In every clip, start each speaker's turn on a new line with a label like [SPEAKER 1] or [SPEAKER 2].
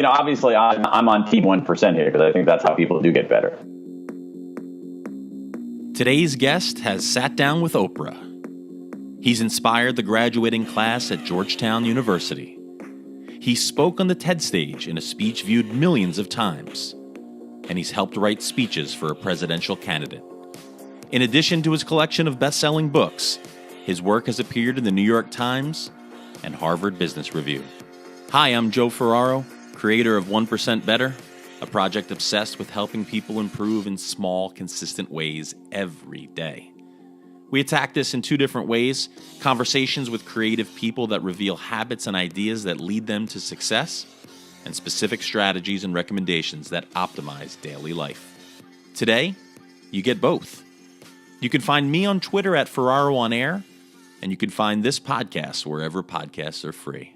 [SPEAKER 1] obviously I'm on team 1% here because I think that's how people do get better.
[SPEAKER 2] Today's guest has sat down with Oprah. He's inspired the graduating class at Georgetown University. He spoke on the TED stage in a speech viewed millions of times. And he's helped write speeches for a presidential candidate. In addition to his collection of best-selling books, his work has appeared in the New York Times and Harvard Business Review. Hi, I'm Joe Ferraro, creator of 1% Better, a project obsessed with helping people improve in small, consistent ways every day. We attack this in two different ways: conversations with creative people that reveal habits and ideas that lead them to success, and specific strategies and recommendations that optimize daily life. Today, you get both. You can find me on Twitter at Ferraro On Air, and you can find this podcast wherever podcasts are free.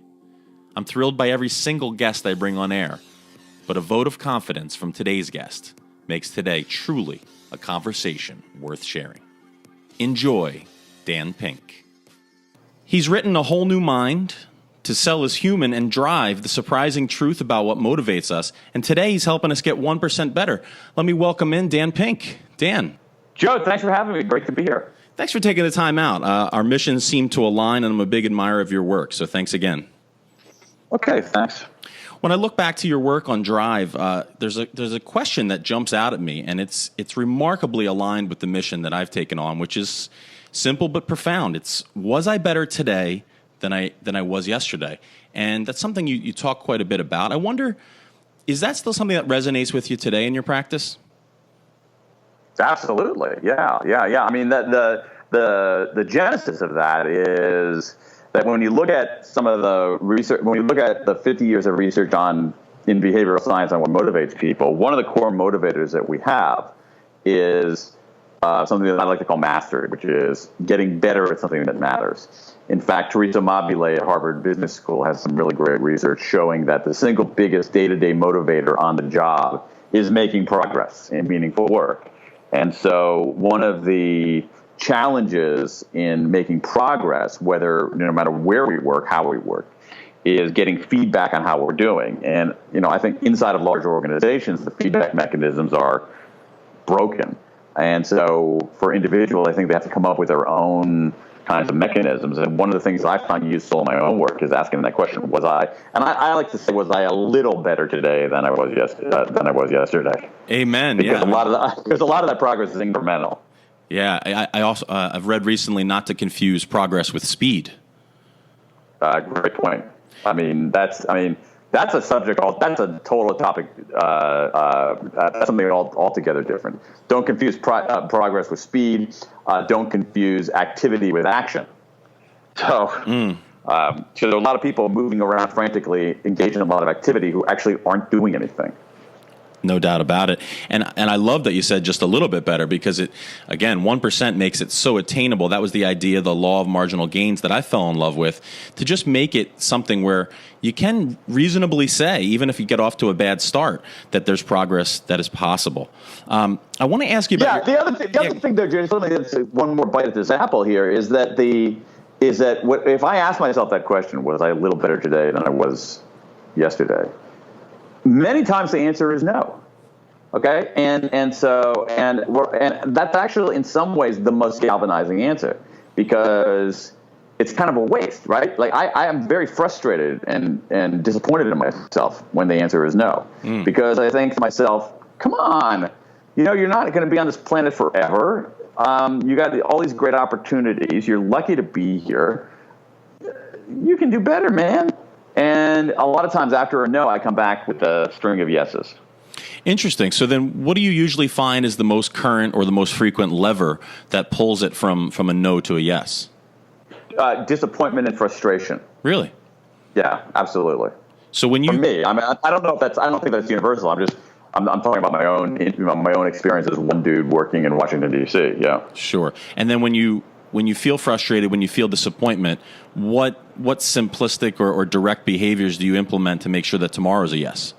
[SPEAKER 2] I'm thrilled by every single guest I bring on air, but a vote of confidence from today's guest makes today truly a conversation worth sharing. Enjoy Dan Pink. He's written A Whole New Mind, To Sell is Human, and Drive, the surprising truth about what motivates us. And today he's helping us get 1% better. Let me welcome in Dan Pink. Dan.
[SPEAKER 1] Joe, thanks for having me. Great to be here.
[SPEAKER 2] Thanks for taking the time out. Our missions seem to align, and I'm a big admirer of your work, so thanks again.
[SPEAKER 1] Okay, thanks.
[SPEAKER 2] When I look back to your work on Drive, there's a question that jumps out at me, and it's remarkably aligned with the mission that I've taken on, which is simple but profound. It's, was I better today than I was yesterday? And that's something you talk quite a bit about. I wonder, is that still something that resonates with you today in your practice?
[SPEAKER 1] Absolutely, yeah. I mean, the genesis of that is that when you look at some of the research, when you look at the 50 years of research in behavioral science on what motivates people, one of the core motivators that we have is something that I like to call mastery, which is getting better at something that matters. In fact, Teresa Mabile at Harvard Business School has some really great research showing that the single biggest day-to-day motivator on the job is making progress in meaningful work. And so one of the challenges in making progress, no matter where we work, how we work, is getting feedback on how we're doing. And, I think inside of larger organizations, the feedback mechanisms are broken. And so for individuals, I think they have to come up with their own kinds of mechanisms. And one of the things that I find useful in my own work is asking that question, I like to say, was I a little better today than I was yesterday?
[SPEAKER 2] Amen.
[SPEAKER 1] Because a lot of that progress is incremental.
[SPEAKER 2] Yeah, I also I've read recently not to confuse progress with speed.
[SPEAKER 1] Great point. That's a subject. That's a total topic. That's something altogether different. Don't confuse progress with speed. Don't confuse activity with action. So there are a lot of people moving around frantically, engaged in a lot of activity who actually aren't doing anything.
[SPEAKER 2] No doubt about it. And I love that you said just a little bit better, because it, again, 1% makes it so attainable. That was the idea, the law of marginal gains that I fell in love with, to just make it something where you can reasonably say, even if you get off to a bad start, that there's progress that is possible. I want to ask you about
[SPEAKER 1] the other thing, though, James, let me one more bite at this apple here, is that if I ask myself that question, was I a little better today than I was yesterday? Many times the answer is no. Okay, and that's actually in some ways the most galvanizing answer, because it's kind of a waste, right? Like I am very frustrated and disappointed in myself when the answer is no, because I think to myself, come on, you're not going to be on this planet forever. You got all these great opportunities. You're lucky to be here. You can do better, man. And a lot of times after a no, I come back with a string of yeses.
[SPEAKER 2] Interesting. So then what do you usually find is the most current or the most frequent lever that pulls it from a no to a yes?
[SPEAKER 1] Disappointment and frustration.
[SPEAKER 2] Really?
[SPEAKER 1] Yeah, absolutely.
[SPEAKER 2] So when you...
[SPEAKER 1] For me, I don't think that's universal. I'm talking about my own experience as one dude working in Washington, D.C. Yeah.
[SPEAKER 2] Sure. And then when you feel frustrated, when you feel disappointment, what simplistic or direct behaviors do you implement to make sure that tomorrow's a yes?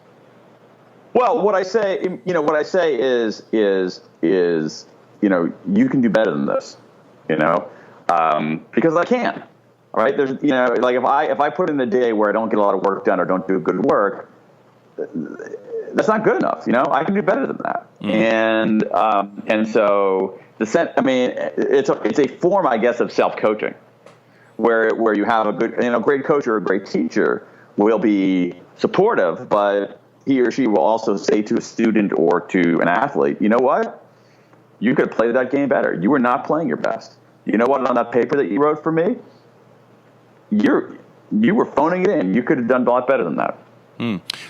[SPEAKER 1] Well, what I say is you can do better than this, because I can. All right. There's, like if I put in a day where I don't get a lot of work done or don't do good work, that's not good enough. I can do better than that. And so it's a form, I guess, of self-coaching, where you have a good, great coach or a great teacher will be supportive, but he or she will also say to a student or to an athlete, you know what? You could have played that game better. You were not playing your best. You know what? On that paper that you wrote for me, you were phoning it in. You could have done a lot better than that.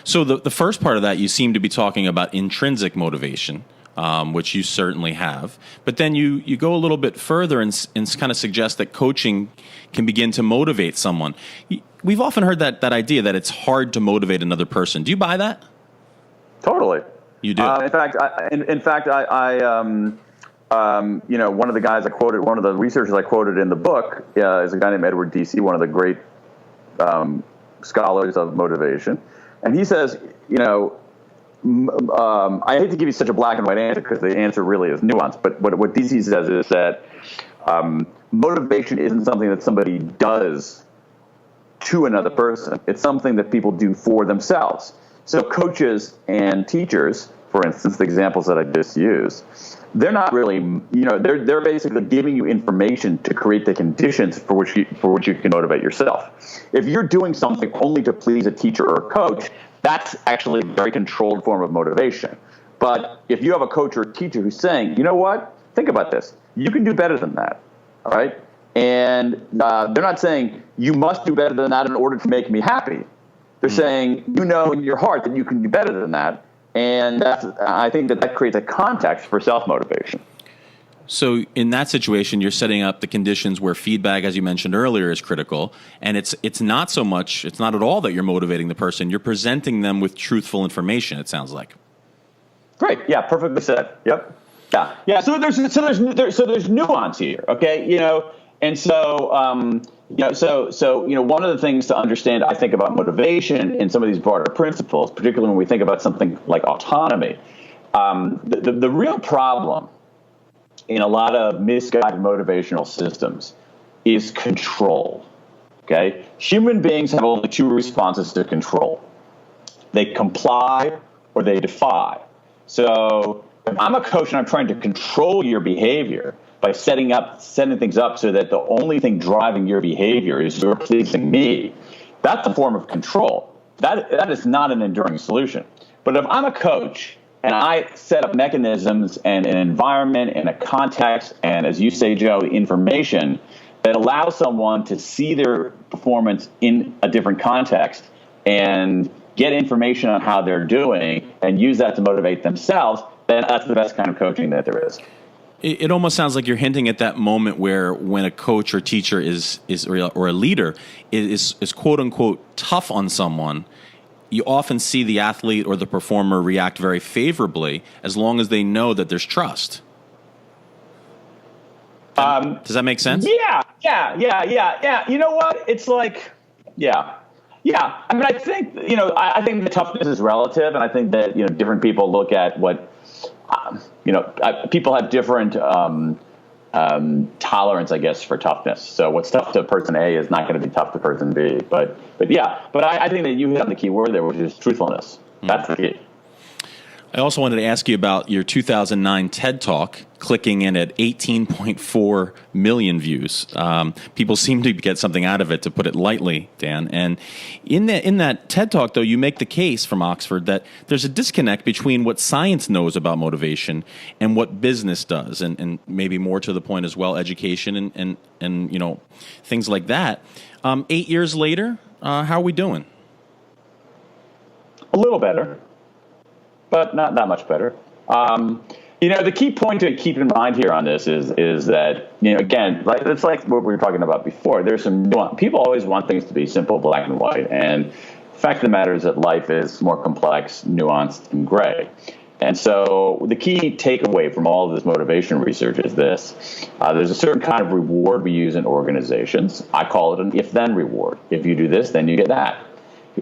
[SPEAKER 2] So the first part of that, you seem to be talking about intrinsic motivation, which you certainly have. But then you go a little bit further and kind of suggest that coaching can begin to motivate someone. We've often heard that idea that it's hard to motivate another person. Do you buy that?
[SPEAKER 1] Totally.
[SPEAKER 2] You do.
[SPEAKER 1] In fact, one of the guys I quoted, one of the researchers I quoted in the book is a guy named Edward Deci, one of the great scholars of motivation. And he says, I hate to give you such a black and white answer because the answer really is nuanced, but what Deci says is that motivation isn't something that somebody does to another person. It's something that people do for themselves. So coaches and teachers, for instance, the examples that I just used, they're not really, they're basically giving you information to create the conditions for which you can motivate yourself. If you're doing something only to please a teacher or a coach, that's actually a very controlled form of motivation. But if you have a coach or a teacher who's saying, you know what, think about this, you can do better than that, all right? And they're not saying you must do better than that in order to make me happy. They're saying, in your heart that you can do better than that. And I think that creates a context for self-motivation.
[SPEAKER 2] So in that situation, you're setting up the conditions where feedback, as you mentioned earlier, is critical. And it's not at all that you're motivating the person. You're presenting them with truthful information, it sounds like.
[SPEAKER 1] Great. Yeah, perfectly said. Yep. Yeah. So there's nuance here, okay? And so, one of the things to understand, I think, about motivation in some of these broader principles, particularly when we think about something like autonomy, the real problem in a lot of misguided motivational systems is control, okay? Human beings have only two responses to control. They comply or they defy. So if I'm a coach and I'm trying to control your behavior by setting things up so that the only thing driving your behavior is you're pleasing me, that's a form of control. That is not an enduring solution. But if I'm a coach and I set up mechanisms and an environment and a context and, as you say, Joe, information that allows someone to see their performance in a different context and get information on how they're doing and use that to motivate themselves, then that's the best kind of coaching that there is.
[SPEAKER 2] It almost sounds like you're hinting at that moment where when a coach or teacher or a leader is quote unquote tough on someone, you often see the athlete or the performer react very favorably as long as they know that there's trust. Does that make sense?
[SPEAKER 1] Yeah. You know what? It's like, yeah. I mean, I think the toughness is relative, and I think that different people look at what. People have different tolerance, I guess, for toughness. So what's tough to person A is not going to be tough to person B. But I think that you hit on the key word there, which is truthfulness. That's the key.
[SPEAKER 2] I also wanted to ask you about your 2009 TED Talk, clicking in at 18.4 million views. People seem to get something out of it, to put it lightly, Dan. And in that TED Talk, though, you make the case from Oxford that there's a disconnect between what science knows about motivation and what business does, and maybe more to the point as well, education and things like that. 8 years later, how are we doing?
[SPEAKER 1] A little better, but not that much better. The key point to keep in mind here on this is that, again, it's like what we were talking about before. There's some nuance. People always want things to be simple, black and white. And the fact of the matter is that life is more complex, nuanced, and gray. And so the key takeaway from all of this motivation research is this. There's a certain kind of reward we use in organizations. I call it an if-then reward. If you do this, then you get that.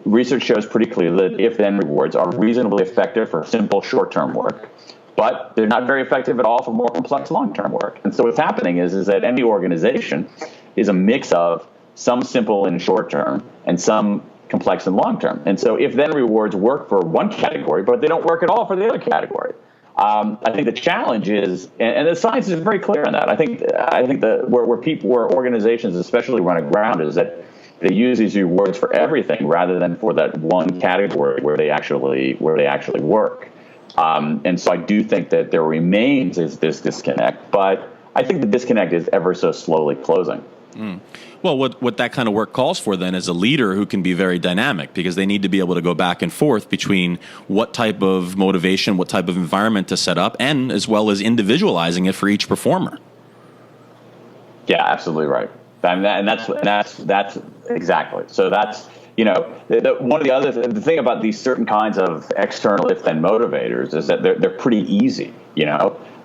[SPEAKER 1] Research shows pretty clearly that if-then rewards are reasonably effective for simple short-term work, but they're not very effective at all for more complex long-term work. And so what's happening is that any organization is a mix of some simple and short-term and some complex and long term. And so if then rewards work for one category, but they don't work at all for the other category, I think the challenge is, and the science is very clear on that. I think that where organizations especially run aground is that they use these rewards for everything rather than for that one category where they actually work. And so I do think that there remains this disconnect, but I think the disconnect is ever so slowly closing.
[SPEAKER 2] Well, what that kind of work calls for then is a leader who can be very dynamic, because they need to be able to go back and forth between what type of motivation, what type of environment to set up, and as well as individualizing it for each performer.
[SPEAKER 1] Yeah, absolutely right. And that's exactly. So that's, one of the thing about these certain kinds of external if-then motivators is that they're pretty easy,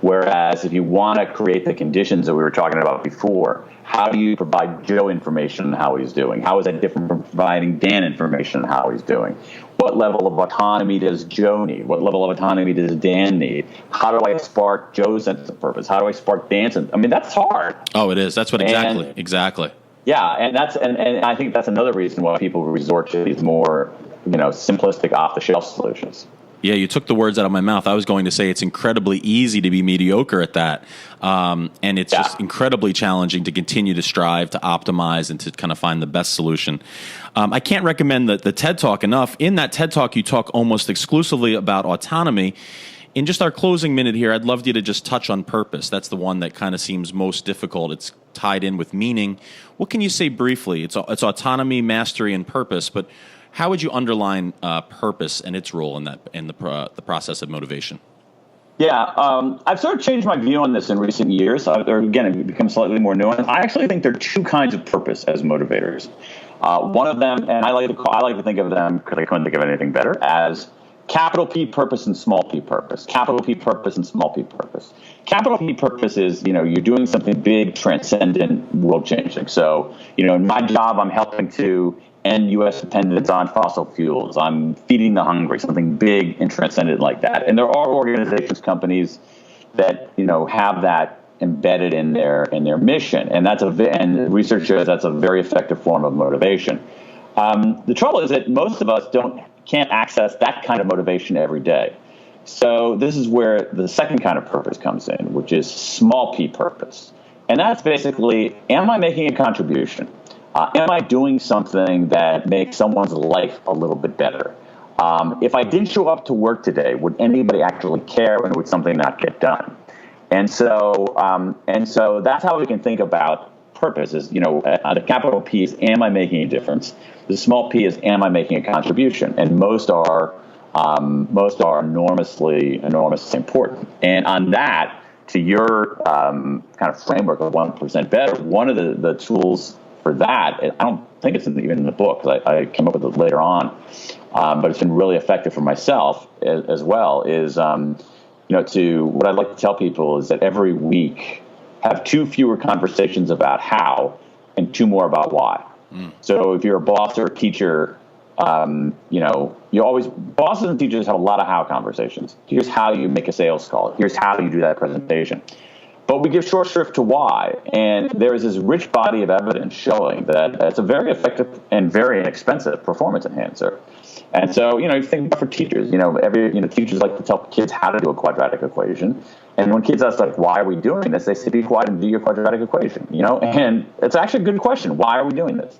[SPEAKER 1] whereas if you want to create the conditions that we were talking about before, how do you provide Joe information on how he's doing? How is that different from providing Dan information on how he's doing? What level of autonomy does Joe need? What level of autonomy does Dan need? How do I spark Joe's sense of purpose? How do I spark Dan's sense? I mean, that's hard.
[SPEAKER 2] Oh, it is. That's what exactly.
[SPEAKER 1] Yeah, and I think that's another reason why people resort to these more, simplistic off-the-shelf solutions.
[SPEAKER 2] Yeah, you took the words out of my mouth. I was going to say it's incredibly easy to be mediocre at that. And it's just incredibly challenging to continue to strive, to optimize, and to kind of find the best solution. I can't recommend the TED Talk enough. In that TED Talk, you talk almost exclusively about autonomy. In just our closing minute here, I'd love you to just touch on purpose. That's the one that kind of seems most difficult. It's tied in with meaning. What can you say briefly? It's autonomy, mastery, and purpose, but how would you underline purpose and its role in the process of motivation? Yeah,
[SPEAKER 1] I've sort of changed my view on this in recent years. Again, it becomes slightly more nuanced. I actually think there are two kinds of purpose as motivators. One of them, and I like to think of them, because I couldn't think of anything better, as capital P purpose and small p purpose. Capital P purpose and small p purpose. Capital P purpose is, you're doing something big, transcendent, world-changing. So, in my job, I'm helping to end U.S. dependence on fossil fuels. I'm feeding the hungry, something big and transcendent like that. And there are organizations, companies that, have that embedded in their mission. And and research shows that's a very effective form of motivation. The trouble is that most of us can't access that kind of motivation every day. So this is where the second kind of purpose comes in, which is small p purpose. And that's basically, am I making a contribution? Am I doing something that makes someone's life a little bit better? If I didn't show up to work today, would anybody actually care, and would something not get done? And so that's how we can think about purpose. Is the capital P is, am I making a difference? The small p is, am I making a contribution? And most are enormously important. And on that, to your kind of framework of 1% better, one of the tools for that, I don't think it's even in the book, because I came up with it later on, but it's been really effective for myself as well, is, what I'd like to tell people is that every week have 2 fewer conversations about how and 2 more about why. So if you're a boss or a teacher, bosses and teachers have a lot of how conversations. Here's how you make a sales call. Here's how you do that presentation. But we give short shrift to why, and there is this rich body of evidence showing that it's a very effective and very inexpensive performance enhancer. And so, you think about for teachers, teachers like to tell kids how to do a quadratic equation. And when kids ask, why are we doing this? They say, be quiet and do your quadratic equation, and it's actually a good question. Why are we doing this?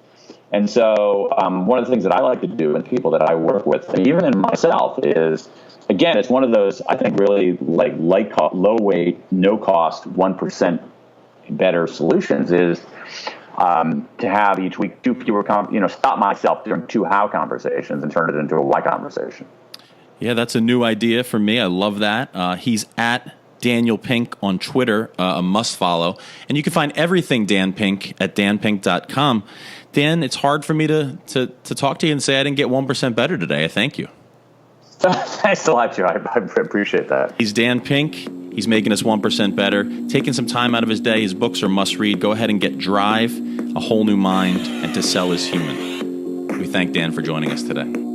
[SPEAKER 1] And so one of the things that I like to do with people that I work with, and even in myself, is, again, it's one of those, I think, really low weight, no cost, 1% better solutions is to have each week 2 fewer, stop myself during 2 how conversations and turn it into a why conversation.
[SPEAKER 2] Yeah, that's a new idea for me. I love that. He's at Daniel Pink on Twitter, a must follow. And you can find everything Dan Pink at danpink.com. Dan, it's hard for me to talk to you and say I didn't get 1% better today. I thank you.
[SPEAKER 1] Thanks a lot, Joe. I appreciate that.
[SPEAKER 2] He's Dan Pink. He's making us 1% better, taking some time out of his day. His books are must read. Go ahead and get Drive, A Whole New Mind, and To Sell Is Human. We thank Dan for joining us today.